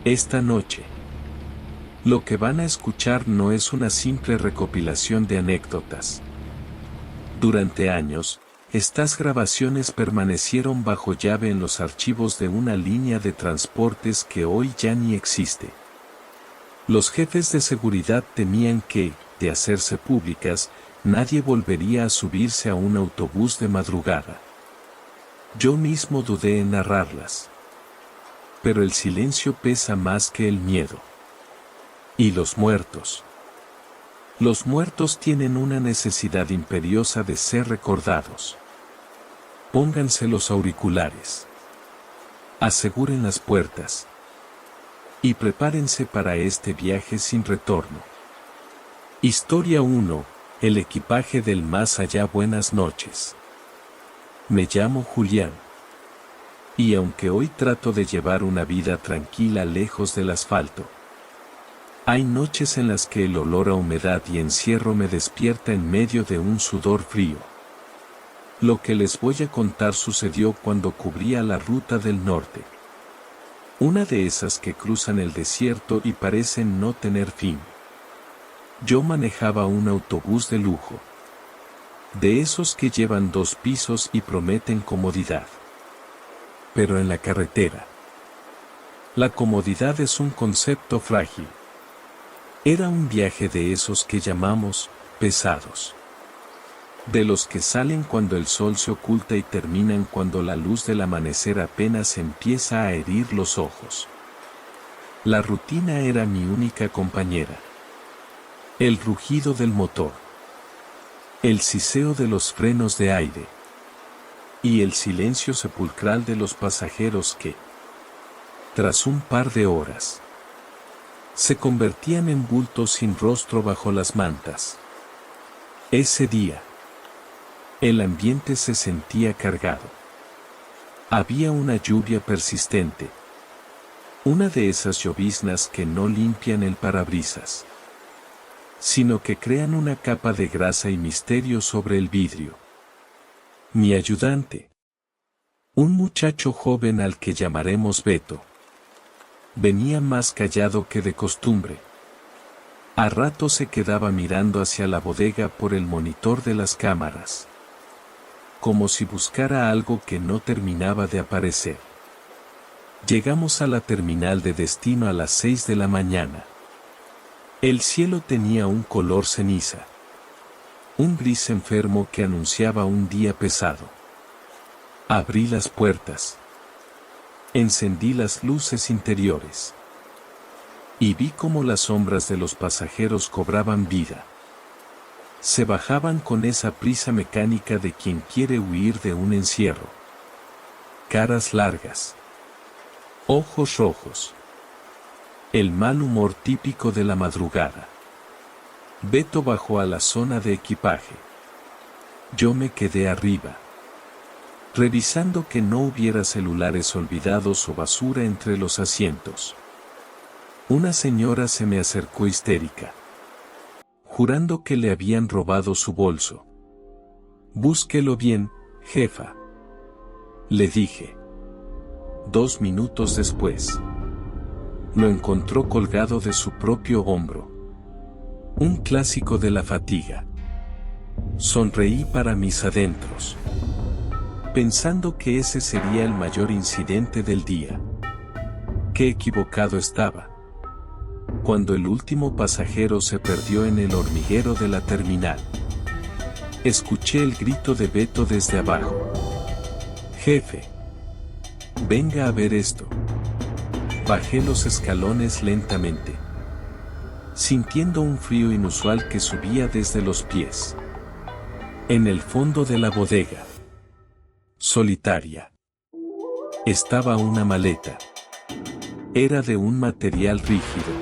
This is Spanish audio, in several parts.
Esta noche, lo que van a escuchar no es una simple recopilación de anécdotas. Durante años, estas grabaciones permanecieron bajo llave en los archivos de una línea de transportes que hoy ya ni existe. Los jefes de seguridad temían que, de hacerse públicas, nadie volvería a subirse a un autobús de madrugada. Yo mismo dudé en narrarlas. Pero el silencio pesa más que el miedo. ¿Y los muertos? Los muertos tienen una necesidad imperiosa de ser recordados. Pónganse los auriculares. Aseguren las puertas. Y prepárense para este viaje sin retorno. Historia 1. El equipaje del más allá. Buenas noches. Me llamo Julián. Y aunque hoy trato de llevar una vida tranquila lejos del asfalto, hay noches en las que el olor a humedad y encierro me despierta en medio de un sudor frío. Lo que les voy a contar sucedió cuando cubría la ruta del norte. Una de esas que cruzan el desierto y parecen no tener fin. Yo manejaba un autobús de lujo. De esos que llevan 2 pisos y prometen comodidad. Pero en la carretera, la comodidad es un concepto frágil. Era un viaje de esos que llamamos pesados. De los que salen cuando el sol se oculta y terminan cuando la luz del amanecer apenas empieza a herir los ojos. La rutina era mi única compañera. El rugido del motor. El siseo de los frenos de aire. Y el silencio sepulcral de los pasajeros que, tras un par de horas, se convertían en bultos sin rostro bajo las mantas. Ese día, el ambiente se sentía cargado. Había una lluvia persistente. Una de esas lloviznas que no limpian el parabrisas, sino que crean una capa de grasa y misterio sobre el vidrio. Mi ayudante, un muchacho joven al que llamaremos Beto, venía más callado que de costumbre. A rato se quedaba mirando hacia la bodega por el monitor de las cámaras, como si buscara algo que no terminaba de aparecer. Llegamos a la terminal de destino a las 6 de la mañana. El cielo tenía un color ceniza. Un gris enfermo que anunciaba un día pesado. Abrí las puertas. Encendí las luces interiores. Y vi cómo las sombras de los pasajeros cobraban vida. Se bajaban con esa prisa mecánica de quien quiere huir de un encierro. Caras largas. Ojos rojos. El mal humor típico de la madrugada. Beto bajó a la zona de equipaje. Yo me quedé arriba, revisando que no hubiera celulares olvidados o basura entre los asientos. Una señora se me acercó histérica, jurando que le habían robado su bolso. Búsquelo bien, jefa, le dije. 2 minutos después, lo encontró colgado de su propio hombro. Un clásico de la fatiga. Sonreí para mis adentros, pensando que ese sería el mayor incidente del día. Qué equivocado estaba. Cuando el último pasajero se perdió en el hormiguero de la terminal, escuché el grito de Beto desde abajo. Jefe, venga a ver esto. Bajé los escalones lentamente, sintiendo un frío inusual que subía desde los pies. En el fondo de la bodega, solitaria, estaba una maleta. Era de un material rígido,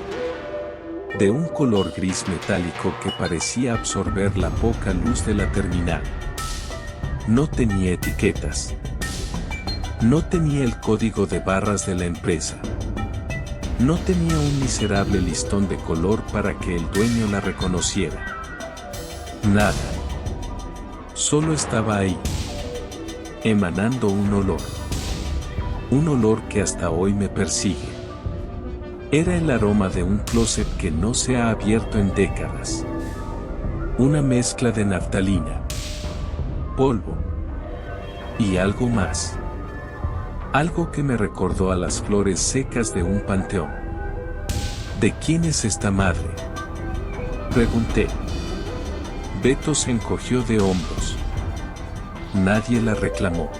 de un color gris metálico que parecía absorber la poca luz de la terminal. No tenía etiquetas. No tenía el código de barras de la empresa. No tenía un miserable listón de color para que el dueño la reconociera. Nada. Solo estaba ahí, emanando un olor. Un olor que hasta hoy me persigue. Era el aroma de un closet que no se ha abierto en décadas. Una mezcla de naftalina, polvo y algo más. Algo que me recordó a las flores secas de un panteón. ¿De quién es esta madre?, pregunté. Beto se encogió de hombros. Nadie la reclamó.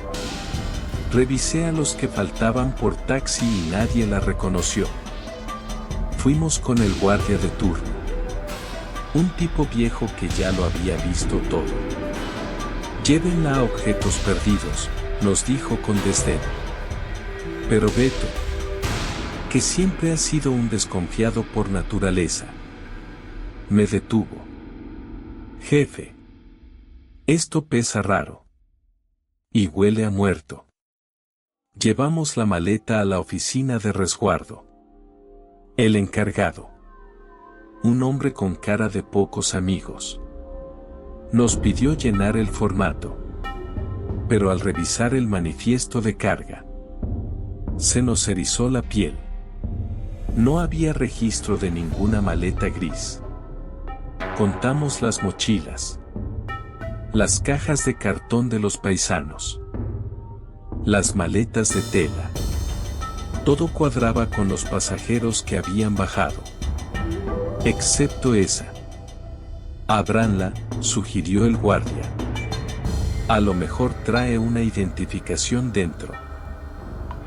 Revisé a los que faltaban por taxi y nadie la reconoció. Fuimos con el guardia de turno. Un tipo viejo que ya lo había visto todo. Llévenla a objetos perdidos, nos dijo con desdén. Pero Beto, que siempre ha sido un desconfiado por naturaleza, me detuvo. Jefe, esto pesa raro. Y huele a muerto. Llevamos la maleta a la oficina de resguardo. El encargado, un hombre con cara de pocos amigos, nos pidió llenar el formato. Pero al revisar el manifiesto de carga, se nos erizó la piel. No había registro de ninguna maleta gris. Contamos las mochilas, las cajas de cartón de los paisanos, las maletas de tela. Todo cuadraba con los pasajeros que habían bajado. Excepto esa. Ábranla, sugirió el guardia. A lo mejor trae una identificación dentro.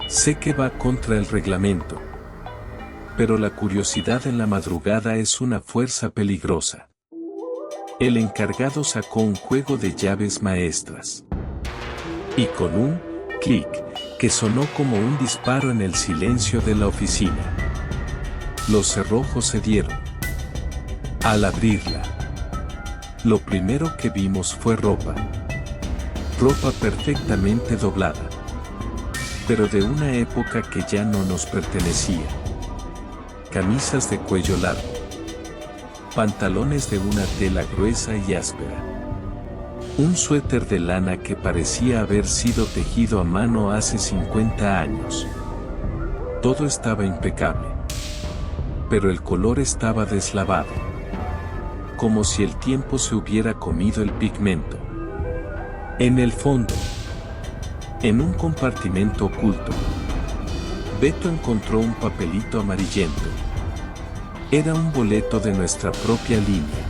Sé que va contra el reglamento. Pero la curiosidad en la madrugada es una fuerza peligrosa. El encargado sacó un juego de llaves maestras. Y con un clic, que sonó como un disparo en el silencio de la oficina, los cerrojos cedieron. Al abrirla, lo primero que vimos fue ropa. Ropa perfectamente doblada. Pero de una época que ya no nos pertenecía. Camisas de cuello largo. Pantalones de una tela gruesa y áspera. Un suéter de lana que parecía haber sido tejido a mano hace 50 años. Todo estaba impecable. Pero el color estaba deslavado. Como si el tiempo se hubiera comido el pigmento. En el fondo, en un compartimento oculto, Beto encontró un papelito amarillento. Era un boleto de nuestra propia línea.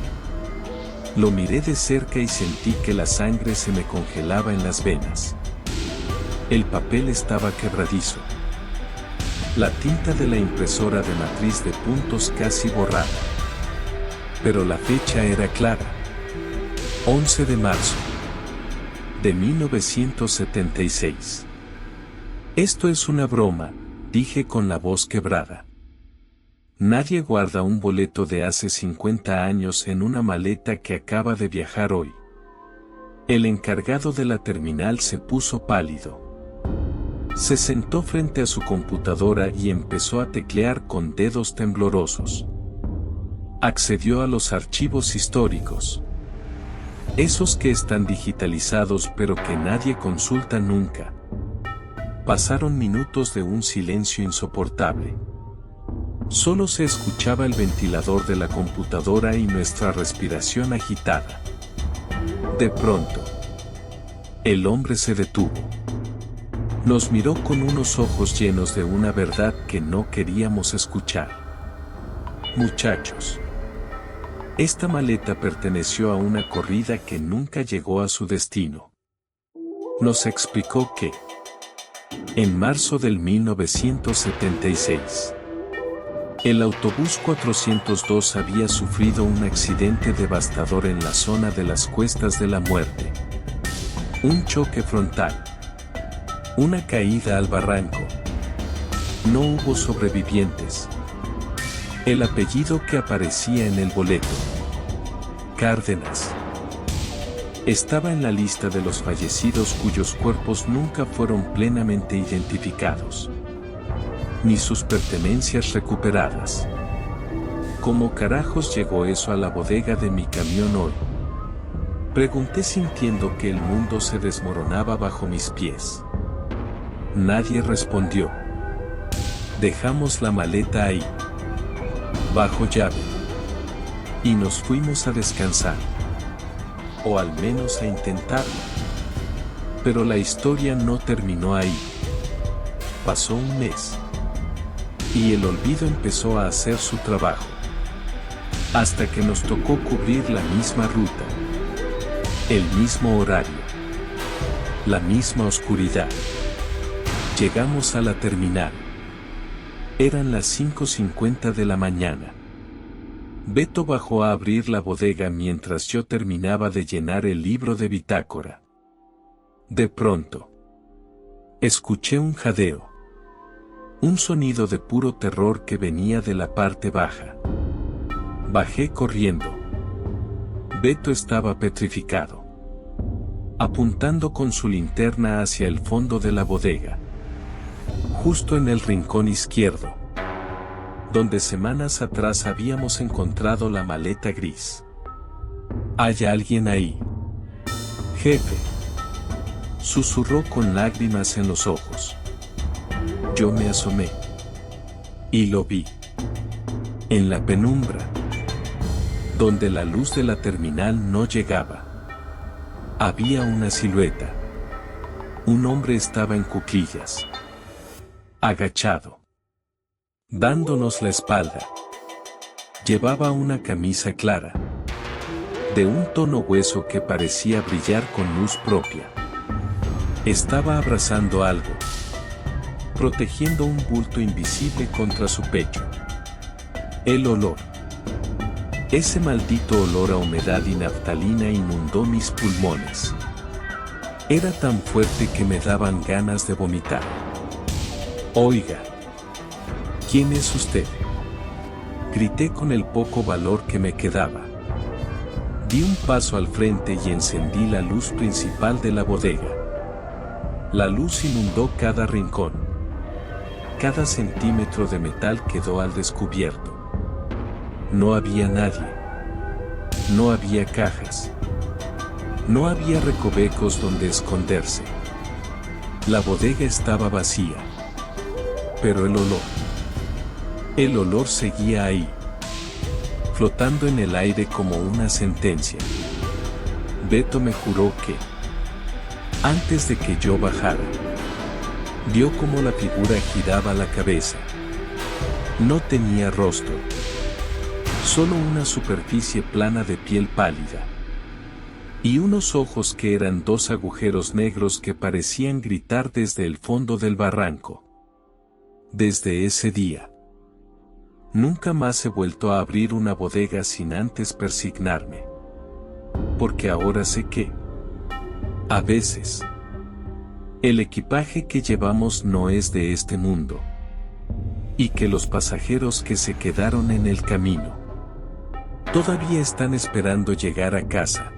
Lo miré de cerca y sentí que la sangre se me congelaba en las venas. El papel estaba quebradizo. La tinta de la impresora de matriz de puntos casi borrada. Pero la fecha era clara. 11 de marzo de 1976. Esto es una broma, dije con la voz quebrada. Nadie guarda un boleto de hace 50 años en una maleta que acaba de viajar hoy. El encargado de la terminal se puso pálido. Se sentó frente a su computadora y empezó a teclear con dedos temblorosos. Accedió a los archivos históricos. Esos que están digitalizados pero que nadie consulta nunca. Pasaron minutos de un silencio insoportable. Solo se escuchaba el ventilador de la computadora y nuestra respiración agitada. De pronto, el hombre se detuvo. Nos miró con unos ojos llenos de una verdad que no queríamos escuchar. Muchachos, esta maleta perteneció a una corrida que nunca llegó a su destino. Nos explicó que, en marzo del 1976, el autobús 402 había sufrido un accidente devastador en la zona de las Cuestas de la Muerte. Un choque frontal. Una caída al barranco. No hubo sobrevivientes. El apellido que aparecía en el boleto, Cárdenas, estaba en la lista de los fallecidos cuyos cuerpos nunca fueron plenamente identificados, ni sus pertenencias recuperadas. ¿Cómo carajos llegó eso a la bodega de mi camión hoy? Pregunté sintiendo que el mundo se desmoronaba bajo mis pies. Nadie respondió. Dejamos la maleta ahí. bajo llave. Y nos fuimos a descansar. O al menos a intentarlo. Pero la historia no terminó ahí. Pasó un mes. Y el olvido empezó a hacer su trabajo. Hasta que nos tocó cubrir la misma ruta. El mismo horario. La misma oscuridad. Llegamos a la terminal. Eran las 5:50 de la mañana. Beto bajó a abrir la bodega mientras yo terminaba de llenar el libro de bitácora. De pronto, escuché un jadeo. Un sonido de puro terror que venía de la parte baja. Bajé corriendo. Beto estaba petrificado, apuntando con su linterna hacia el fondo de la bodega. Justo en el rincón izquierdo, donde semanas atrás habíamos encontrado la maleta gris. ¿Hay alguien ahí? Jefe, susurró con lágrimas en los ojos. Yo me asomé. Y lo vi. En la penumbra, donde la luz de la terminal no llegaba. Había una silueta. Un hombre estaba en cuclillas. Agachado. Dándonos la espalda. Llevaba una camisa clara. De un tono hueso que parecía brillar con luz propia. Estaba abrazando algo. Protegiendo un bulto invisible contra su pecho. El olor. Ese maldito olor a humedad y naftalina inundó mis pulmones. Era tan fuerte que me daban ganas de vomitar. Oiga. ¿Quién es usted? Grité con el poco valor que me quedaba. Di un paso al frente y encendí la luz principal de la bodega. La luz inundó cada rincón. Cada centímetro de metal quedó al descubierto. No había nadie. No había cajas. No había recovecos donde esconderse. La bodega estaba vacía. Pero el olor seguía ahí, flotando en el aire como una sentencia. Beto me juró que, antes de que yo bajara, vio cómo la figura giraba la cabeza. No tenía rostro. Solo una superficie plana de piel pálida. Y unos ojos que eran dos agujeros negros que parecían gritar desde el fondo del barranco. Desde ese día, nunca más he vuelto a abrir una bodega sin antes persignarme. Porque ahora sé que, a veces, el equipaje que llevamos no es de este mundo. Y que los pasajeros que se quedaron en el camino todavía están esperando llegar a casa.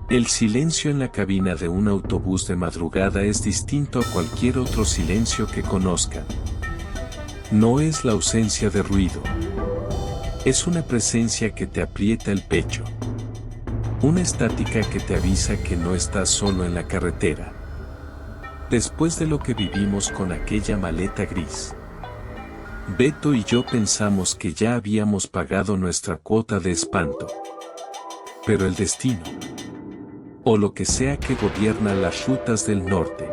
El silencio en la cabina de un autobús de madrugada es distinto a cualquier otro silencio que conozcan. No es la ausencia de ruido. Es una presencia que te aprieta el pecho. Una estática que te avisa que no estás solo en la carretera. Después de lo que vivimos con aquella maleta gris, Beto y yo pensamos que ya habíamos pagado nuestra cuota de espanto. Pero el destino, o lo que sea que gobierna las rutas del norte,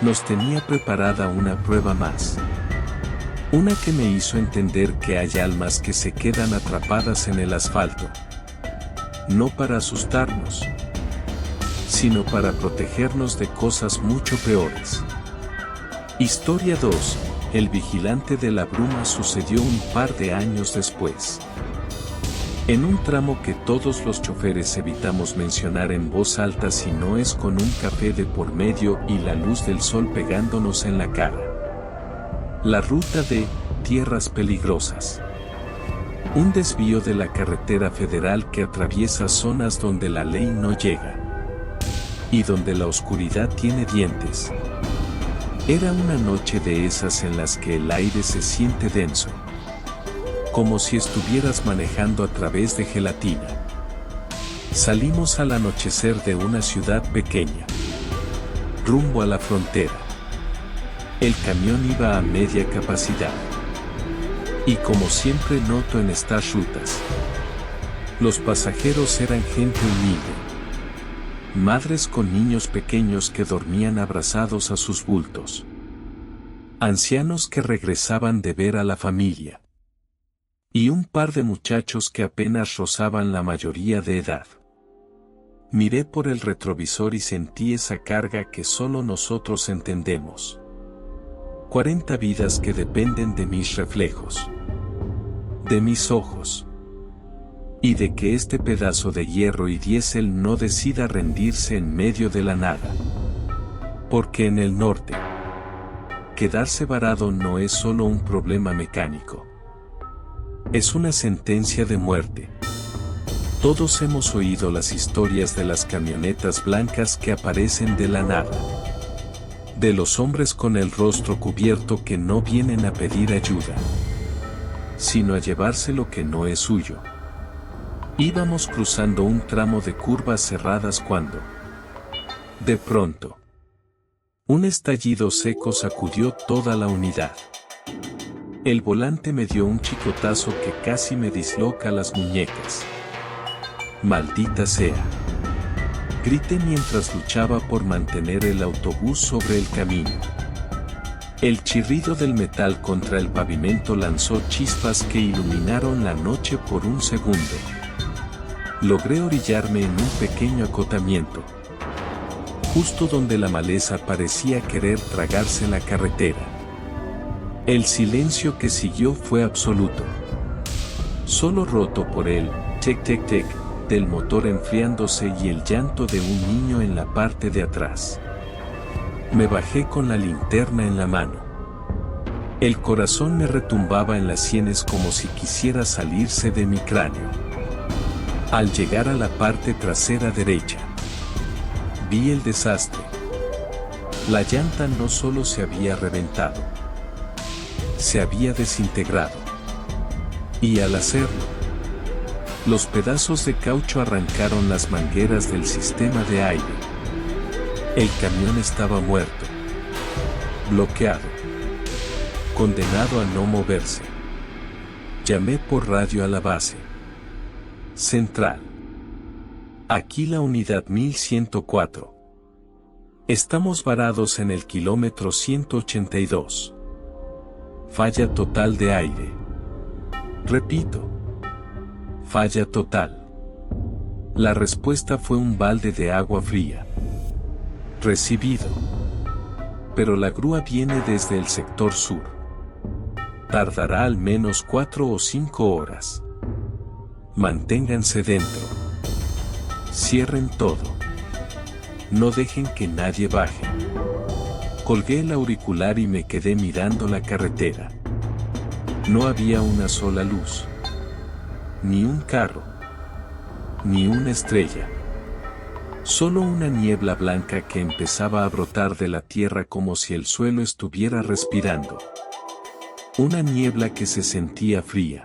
nos tenía preparada una prueba más. Una que me hizo entender que hay almas que se quedan atrapadas en el asfalto. No para asustarnos, sino para protegernos de cosas mucho peores. Historia 2. El vigilante de la bruma sucedió un par de años después. En un tramo que todos los choferes evitamos mencionar en voz alta si no es con un café de por medio y la luz del sol pegándonos en la cara. La ruta de Tierras Peligrosas. Un desvío de la carretera federal que atraviesa zonas donde la ley no llega. Y donde la oscuridad tiene dientes. Era una noche de esas en las que el aire se siente denso. Como si estuvieras manejando a través de gelatina. Salimos al anochecer de una ciudad pequeña. Rumbo a la frontera. El camión iba a media capacidad. Y como siempre noto en estas rutas, los pasajeros eran gente humilde. Madres con niños pequeños que dormían abrazados a sus bultos. Ancianos que regresaban de ver a la familia. Y un par de muchachos que apenas rozaban la mayoría de edad. Miré por el retrovisor y sentí esa carga que solo nosotros entendemos. 40 vidas que dependen de mis reflejos. De mis ojos. Y de que este pedazo de hierro y diésel no decida rendirse en medio de la nada. Porque en el norte, quedarse varado no es solo un problema mecánico. Es una sentencia de muerte. Todos hemos oído las historias de las camionetas blancas que aparecen de la nada. De los hombres con el rostro cubierto que no vienen a pedir ayuda, sino a llevarse lo que no es suyo. Íbamos cruzando un tramo de curvas cerradas cuando, de pronto, un estallido seco sacudió toda la unidad. El volante me dio un chicotazo que casi me disloca las muñecas. ¡Maldita sea! Grité mientras luchaba por mantener el autobús sobre el camino. El chirrido del metal contra el pavimento lanzó chispas que iluminaron la noche por un segundo. Logré orillarme en un pequeño acotamiento, justo donde la maleza parecía querer tragarse la carretera. El silencio que siguió fue absoluto. Solo roto por el tic-tic-tic del motor enfriándose y el llanto de un niño en la parte de atrás. Me bajé con la linterna en la mano. El corazón me retumbaba en las sienes como si quisiera salirse de mi cráneo. Al llegar a la parte trasera derecha, vi el desastre. La llanta no solo se había reventado, se había desintegrado. Y al hacerlo, los pedazos de caucho arrancaron las mangueras del sistema de aire. El camión estaba muerto, bloqueado, condenado a no moverse. Llamé por radio a la base central. Aquí la unidad 1104. Estamos varados en el kilómetro 182. Falla total de aire. Repito. Falla total. La respuesta fue un balde de agua fría. Recibido. Pero la grúa viene desde el sector sur. Tardará al menos 4 o 5 horas. Manténganse dentro. Cierren todo. No dejen que nadie baje. Colgué el auricular y me quedé mirando la carretera. No había una sola luz. Ni un carro. Ni una estrella. Solo una niebla blanca que empezaba a brotar de la tierra como si el suelo estuviera respirando. Una niebla que se sentía fría.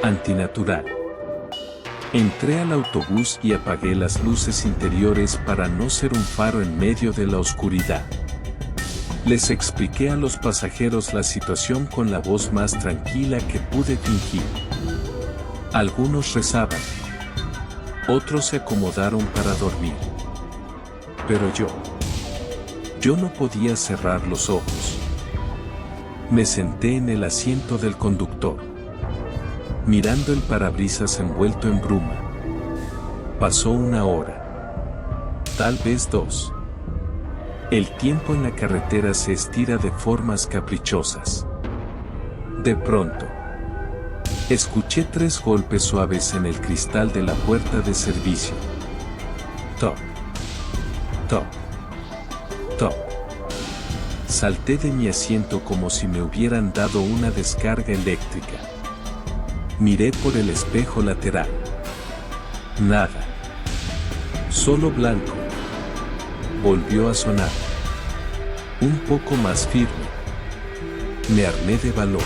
Antinatural. Entré al autobús y apagué las luces interiores para no ser un faro en medio de la oscuridad. Les expliqué a los pasajeros la situación con la voz más tranquila que pude fingir. Algunos rezaban. Otros se acomodaron para dormir. Pero yo no podía cerrar los ojos. Me senté en el asiento del conductor, mirando el parabrisas envuelto en bruma. Pasó 1 hora. Tal vez 2. El tiempo en la carretera se estira de formas caprichosas. De pronto, escuché 3 golpes suaves en el cristal de la puerta de servicio. Toc, toc, toc. Salté de mi asiento como si me hubieran dado una descarga eléctrica. Miré por el espejo lateral. Nada. Solo blanco. Volvió a sonar. Un poco más firme. Me armé de valor.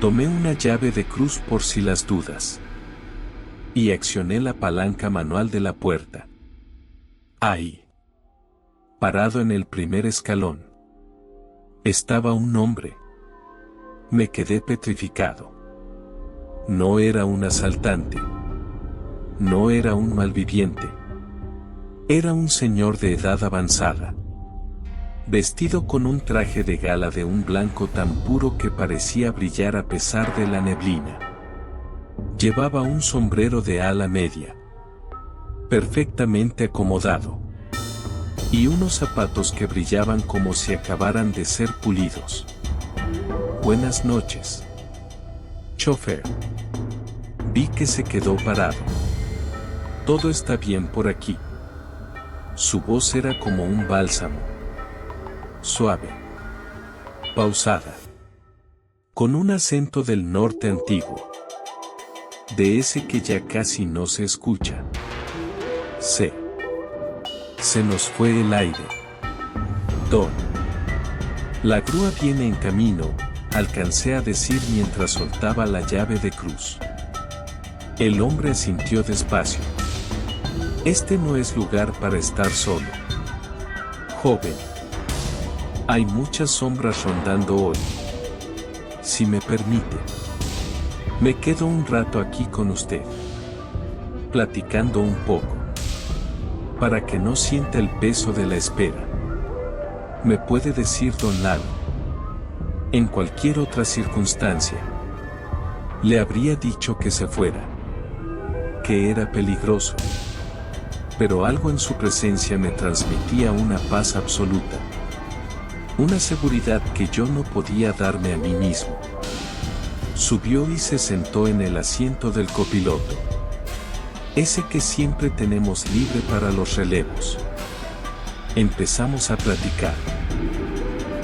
Tomé una llave de cruz por si las dudas. Y accioné la palanca manual de la puerta. Ahí, parado en el primer escalón, estaba un hombre. Me quedé petrificado. No era un asaltante. No era un malviviente. Era un señor de edad avanzada, vestido con un traje de gala de un blanco tan puro que parecía brillar a pesar de la neblina. Llevaba un sombrero de ala media, perfectamente acomodado, y unos zapatos que brillaban como si acabaran de ser pulidos. Buenas noches, chofer. Vi que se quedó parado. Todo está bien por aquí. Su voz era como un bálsamo. Suave. Pausada. Con un acento del norte antiguo. De ese que ya casi no se escucha. Se nos fue el aire. Don. La grúa viene en camino, alcancé a decir mientras soltaba la llave de cruz. El hombre asintió despacio. Este no es lugar para estar solo. Joven. Hay muchas sombras rondando hoy. Si me permite, me quedo un rato aquí con usted, platicando un poco, para que no sienta el peso de la espera. Me puede decir don Lalo. En cualquier otra circunstancia, le habría dicho que se fuera, que era peligroso, pero algo en su presencia me transmitía una paz absoluta. Una seguridad que yo no podía darme a mí mismo. Subió y se sentó en el asiento del copiloto. Ese que siempre tenemos libre para los relevos. Empezamos a platicar.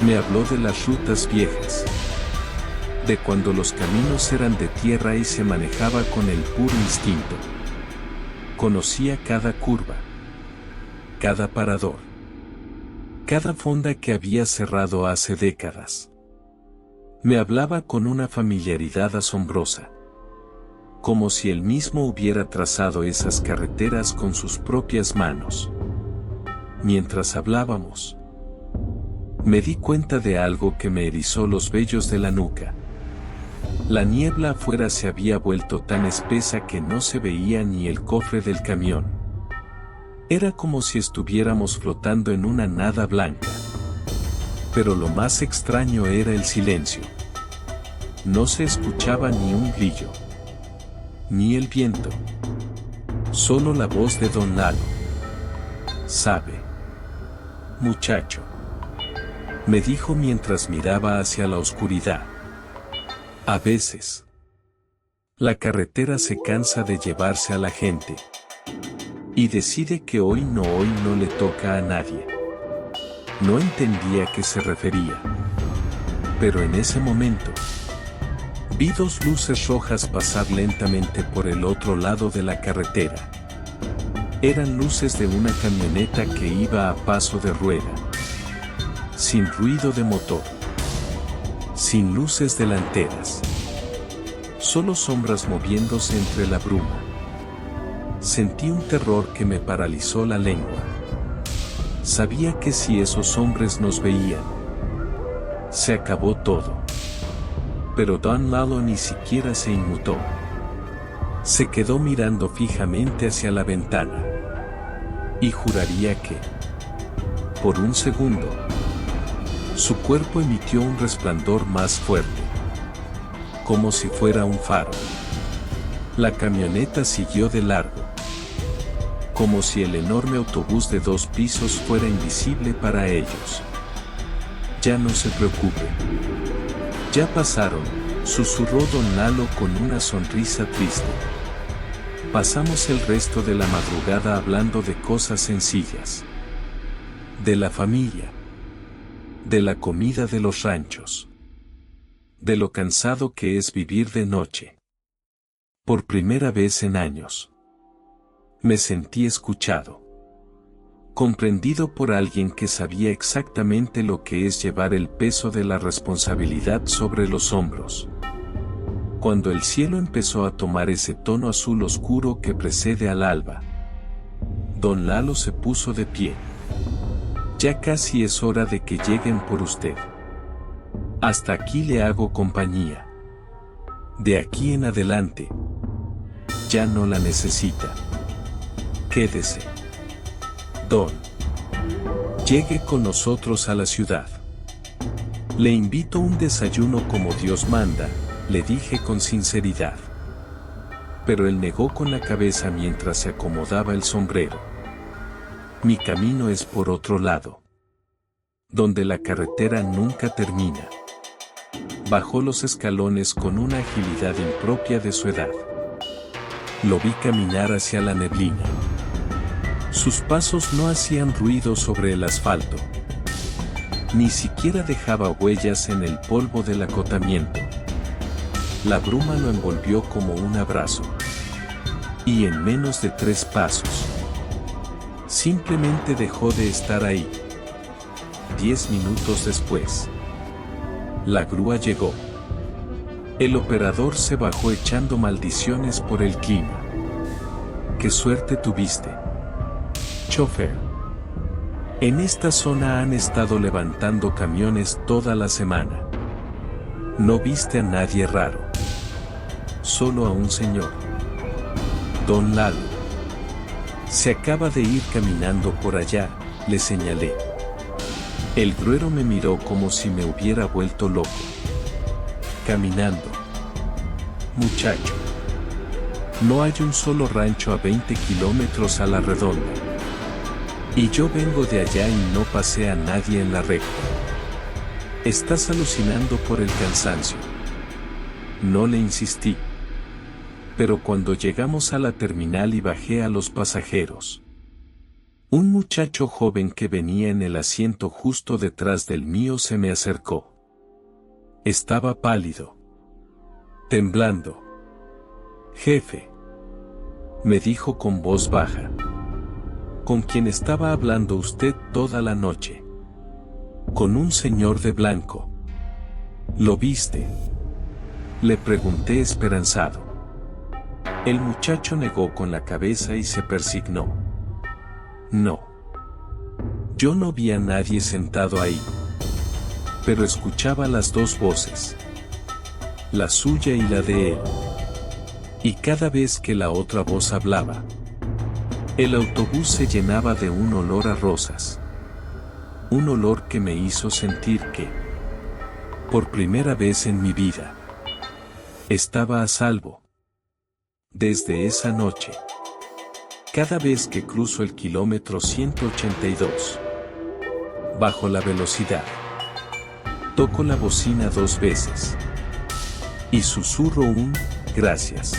Me habló de las rutas viejas. De cuando los caminos eran de tierra y se manejaba con el puro instinto. Conocía cada curva. Cada parador. Cada fonda que había cerrado hace décadas. Me hablaba con una familiaridad asombrosa. Como si él mismo hubiera trazado esas carreteras con sus propias manos. Mientras hablábamos, me di cuenta de algo que me erizó los vellos de la nuca. La niebla afuera se había vuelto tan espesa que no se veía ni el cofre del camión. Era como si estuviéramos flotando en una nada blanca. Pero lo más extraño era el silencio. No se escuchaba ni un grillo, ni el viento. Solo la voz de don Lalo. ¿Sabe, muchacho?, me dijo mientras miraba hacia la oscuridad. A veces, la carretera se cansa de llevarse a la gente. Y decide que hoy no le toca a nadie. No entendía a qué se refería. Pero en ese momento, vi dos luces rojas pasar lentamente por el otro lado de la carretera. Eran luces de una camioneta que iba a paso de rueda. Sin ruido de motor. Sin luces delanteras. Solo sombras moviéndose entre la bruma. Sentí un terror que me paralizó la lengua. Sabía que si esos hombres nos veían, se acabó todo. Pero don Lalo ni siquiera se inmutó. Se quedó mirando fijamente hacia la ventana. Y juraría que, por un segundo, su cuerpo emitió un resplandor más fuerte. Como si fuera un faro. La camioneta siguió de largo. Como si el enorme autobús de 2 pisos fuera invisible para ellos. Ya no se preocupe. Ya pasaron, susurró don Lalo con una sonrisa triste. Pasamos el resto de la madrugada hablando de cosas sencillas. De la familia. De la comida de los ranchos. De lo cansado que es vivir de noche. Por primera vez en años. Me sentí escuchado. Comprendido por alguien que sabía exactamente lo que es llevar el peso de la responsabilidad sobre los hombros. Cuando el cielo empezó a tomar ese tono azul oscuro que precede al alba, don Lalo se puso de pie. Ya casi es hora de que lleguen por usted. Hasta aquí le hago compañía. De aquí en adelante, ya no la necesita. Quédese. Don. Llegue con nosotros a la ciudad. Le invito a un desayuno como Dios manda, le dije con sinceridad. Pero él negó con la cabeza mientras se acomodaba el sombrero. Mi camino es por otro lado, donde la carretera nunca termina. Bajó los escalones con una agilidad impropia de su edad. Lo vi caminar hacia la neblina. Sus pasos no hacían ruido sobre el asfalto. Ni siquiera dejaba huellas en el polvo del acotamiento. La bruma lo envolvió como un abrazo. Y en menos de 3 pasos, simplemente dejó de estar ahí. 10 minutos después, la grúa llegó. El operador se bajó echando maldiciones por el clima. ¡Qué suerte tuviste, chofer! En esta zona han estado levantando camiones toda la semana. No viste a nadie raro. Solo a un señor. Don Lalo. Se acaba de ir caminando por allá, le señalé. El gruero me miró como si me hubiera vuelto loco. Caminando. Muchacho. No hay un solo rancho a 20 kilómetros a la redonda. Y yo vengo de allá y no pasé a nadie en la recta. Estás alucinando por el cansancio. No le insistí. Pero cuando llegamos a la terminal y bajé a los pasajeros, un muchacho joven que venía en el asiento justo detrás del mío se me acercó. Estaba pálido, temblando. Jefe, me dijo con voz baja. ¿Con quién estaba hablando usted toda la noche? Con un señor de blanco. ¿Lo viste? Le pregunté esperanzado. El muchacho negó con la cabeza y se persignó. No. Yo no vi a nadie sentado ahí. Pero escuchaba las dos voces. La suya y la de él. Y cada vez que la otra voz hablaba, el autobús se llenaba de un olor a rosas. Un olor que me hizo sentir que, por primera vez en mi vida, estaba a salvo. Desde esa noche, cada vez que cruzo el kilómetro 182, bajo la velocidad, toco la bocina 2 veces y susurro un gracias.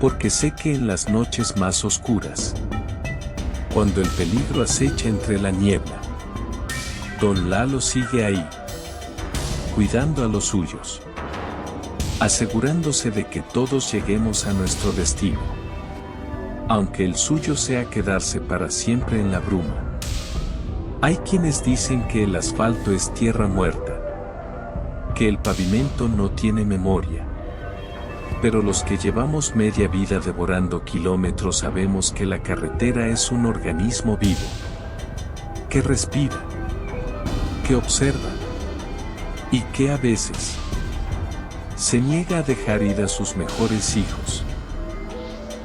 Porque sé que en las noches más oscuras, cuando el peligro acecha entre la niebla, Don Lalo sigue ahí, cuidando a los suyos, asegurándose de que todos lleguemos a nuestro destino, aunque el suyo sea quedarse para siempre en la bruma. Hay quienes dicen que el asfalto es tierra muerta, que el pavimento no tiene memoria. Pero los que llevamos media vida devorando kilómetros sabemos que la carretera es un organismo vivo, que respira, que observa, y que a veces se niega a dejar ir a sus mejores hijos.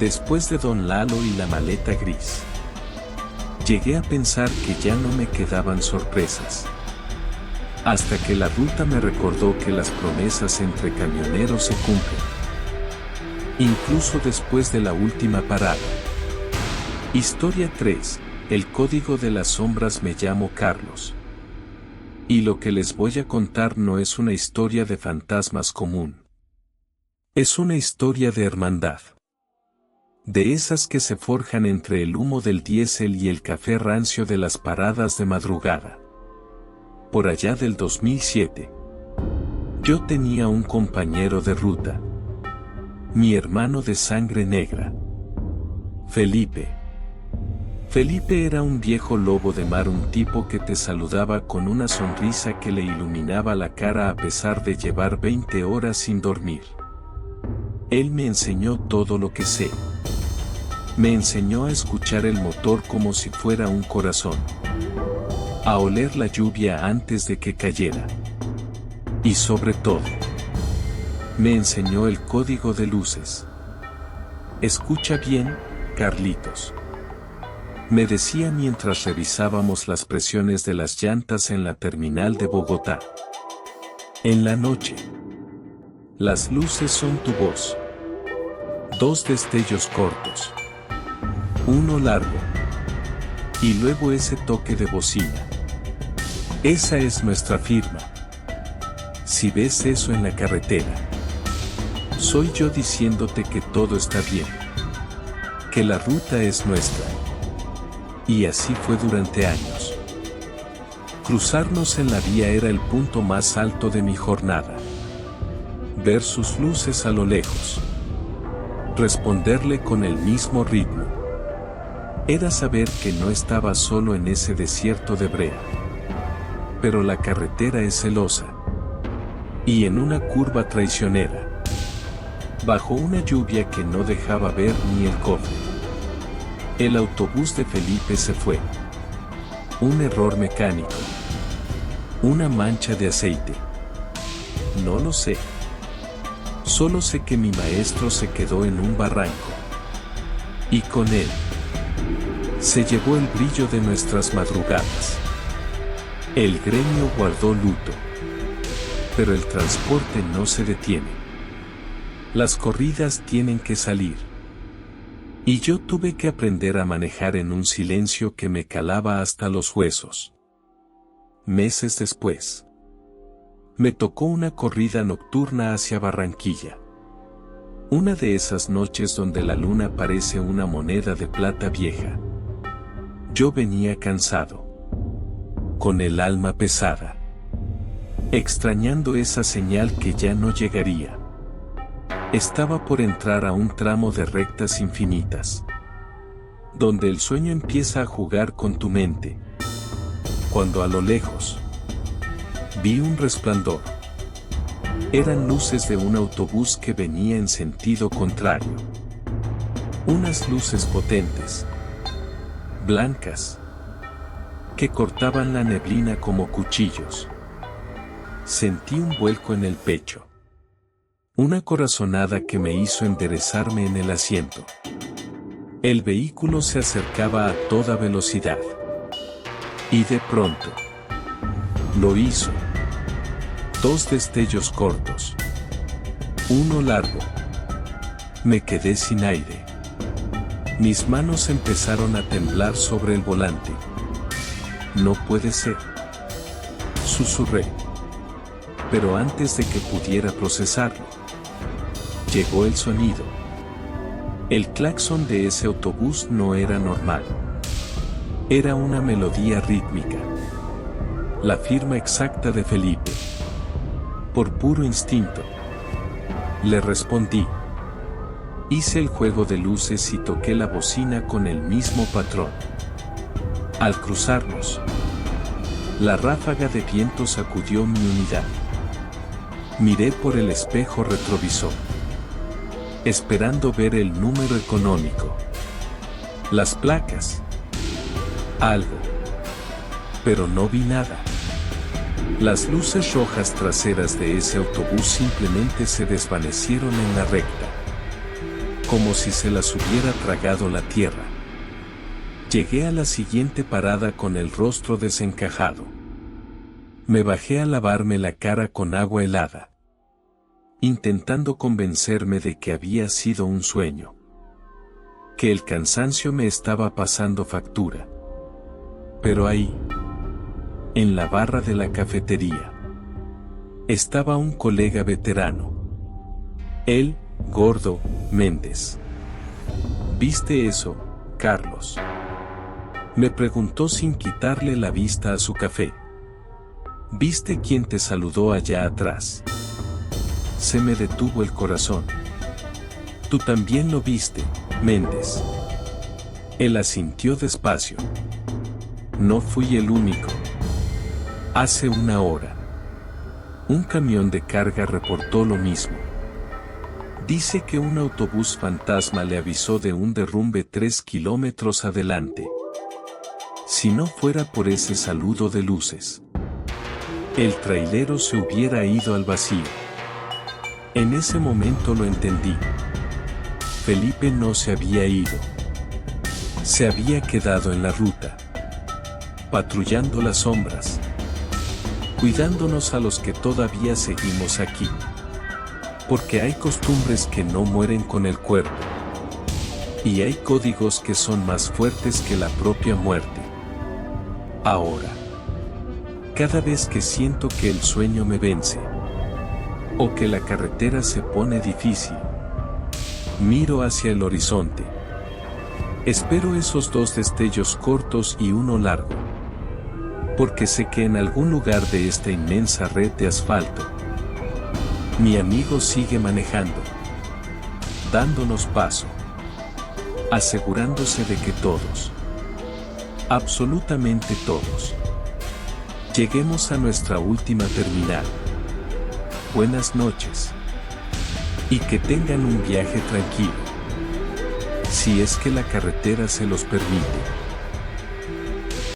Después de Don Lalo y la maleta gris, llegué a pensar que ya no me quedaban sorpresas. Hasta que la ruta me recordó que las promesas entre camioneros se cumplen. Incluso después de la última parada. Historia 3. El código de las sombras. Me llamo Carlos. Y lo que les voy a contar no es una historia de fantasmas común. Es una historia de hermandad. De esas que se forjan entre el humo del diésel y el café rancio de las paradas de madrugada. Por allá del 2007. Yo tenía un compañero de ruta. Mi hermano de sangre negra. Felipe. Felipe era un viejo lobo de mar, un tipo que te saludaba con una sonrisa que le iluminaba la cara a pesar de llevar 20 horas sin dormir. Él me enseñó todo lo que sé. Me enseñó a escuchar el motor como si fuera un corazón. A oler la lluvia antes de que cayera. Y sobre todo, me enseñó el código de luces. Escucha bien, Carlitos. Me decía mientras revisábamos las presiones de las llantas en la terminal de Bogotá. En la noche, las luces son tu voz. 2 destellos cortos. 1 largo. Y luego ese toque de bocina. Esa es nuestra firma. Si ves eso en la carretera, soy yo diciéndote que todo está bien. Que la ruta es nuestra. Y así fue durante años. Cruzarnos en la vía era el punto más alto de mi jornada. Ver sus luces a lo lejos. Responderle con el mismo ritmo. Era saber que no estaba solo en ese desierto de brea. Pero la carretera es celosa. Y en una curva traicionera. Bajo una lluvia que no dejaba ver ni el cofre. El autobús de Felipe se fue. Un error mecánico. Una mancha de aceite. No lo sé. Solo sé que mi maestro se quedó en un barranco. Y con él, se llevó el brillo de nuestras madrugadas. El gremio guardó luto. Pero el transporte no se detiene. Las corridas tienen que salir. Y yo tuve que aprender a manejar en un silencio que me calaba hasta los huesos. Meses después, me tocó una corrida nocturna hacia Barranquilla. Una de esas noches donde la luna parece una moneda de plata vieja. Yo venía cansado, con el alma pesada, extrañando esa señal que ya no llegaría. Estaba por entrar a un tramo de rectas infinitas, donde el sueño empieza a jugar con tu mente. Cuando a lo lejos, vi un resplandor. Eran luces de un autobús que venía en sentido contrario. Unas luces potentes, blancas, que cortaban la neblina como cuchillos. Sentí un vuelco en el pecho. Una corazonada que me hizo enderezarme en el asiento. El vehículo se acercaba a toda velocidad. Y de pronto, lo hizo. 2 destellos cortos. 1 largo. Me quedé sin aire. Mis manos empezaron a temblar sobre el volante. No puede ser. Susurré. Pero antes de que pudiera procesarlo, llegó el sonido. El claxon de ese autobús no era normal. Era una melodía rítmica. La firma exacta de Felipe. Por puro instinto, le respondí. Hice el juego de luces y toqué la bocina con el mismo patrón. Al cruzarnos, la ráfaga de viento sacudió mi unidad. Miré por el espejo retrovisor, esperando ver el número económico, las placas, algo. Pero no vi nada. Las luces rojas traseras de ese autobús simplemente se desvanecieron en la recta, como si se las hubiera tragado la tierra. Llegué a la siguiente parada con el rostro desencajado. Me bajé a lavarme la cara con agua helada, intentando convencerme de que había sido un sueño, que el cansancio me estaba pasando factura. Pero ahí, en la barra de la cafetería, estaba un colega veterano. Él, Gordo, Méndez. ¿Viste eso, Carlos? Me preguntó sin quitarle la vista a su café. ¿Viste quién te saludó allá atrás? Se me detuvo el corazón. Tú también lo viste, Méndez. Él asintió despacio. No fui el único. Hace 1 hora, un camión de carga reportó lo mismo. Dice que un autobús fantasma le avisó de un derrumbe 3 kilómetros adelante. Si no fuera por ese saludo de luces, El trailero se hubiera ido al vacío. En ese momento lo entendí. Felipe no se había ido. Se había quedado en la ruta, patrullando las sombras, cuidándonos a los que todavía seguimos aquí. Porque hay costumbres que no mueren con el cuerpo. Y hay códigos que son más fuertes que la propia muerte. Ahora, cada vez que siento que el sueño me vence, o que la carretera se pone difícil, miro hacia el horizonte. Espero esos dos destellos cortos y uno largo. Porque sé que en algún lugar de esta inmensa red de asfalto, mi amigo sigue manejando, dándonos paso, asegurándose de que todos, absolutamente todos, lleguemos a nuestra última terminal. Buenas noches. Y que tengan un viaje tranquilo. Si es que la carretera se los permite.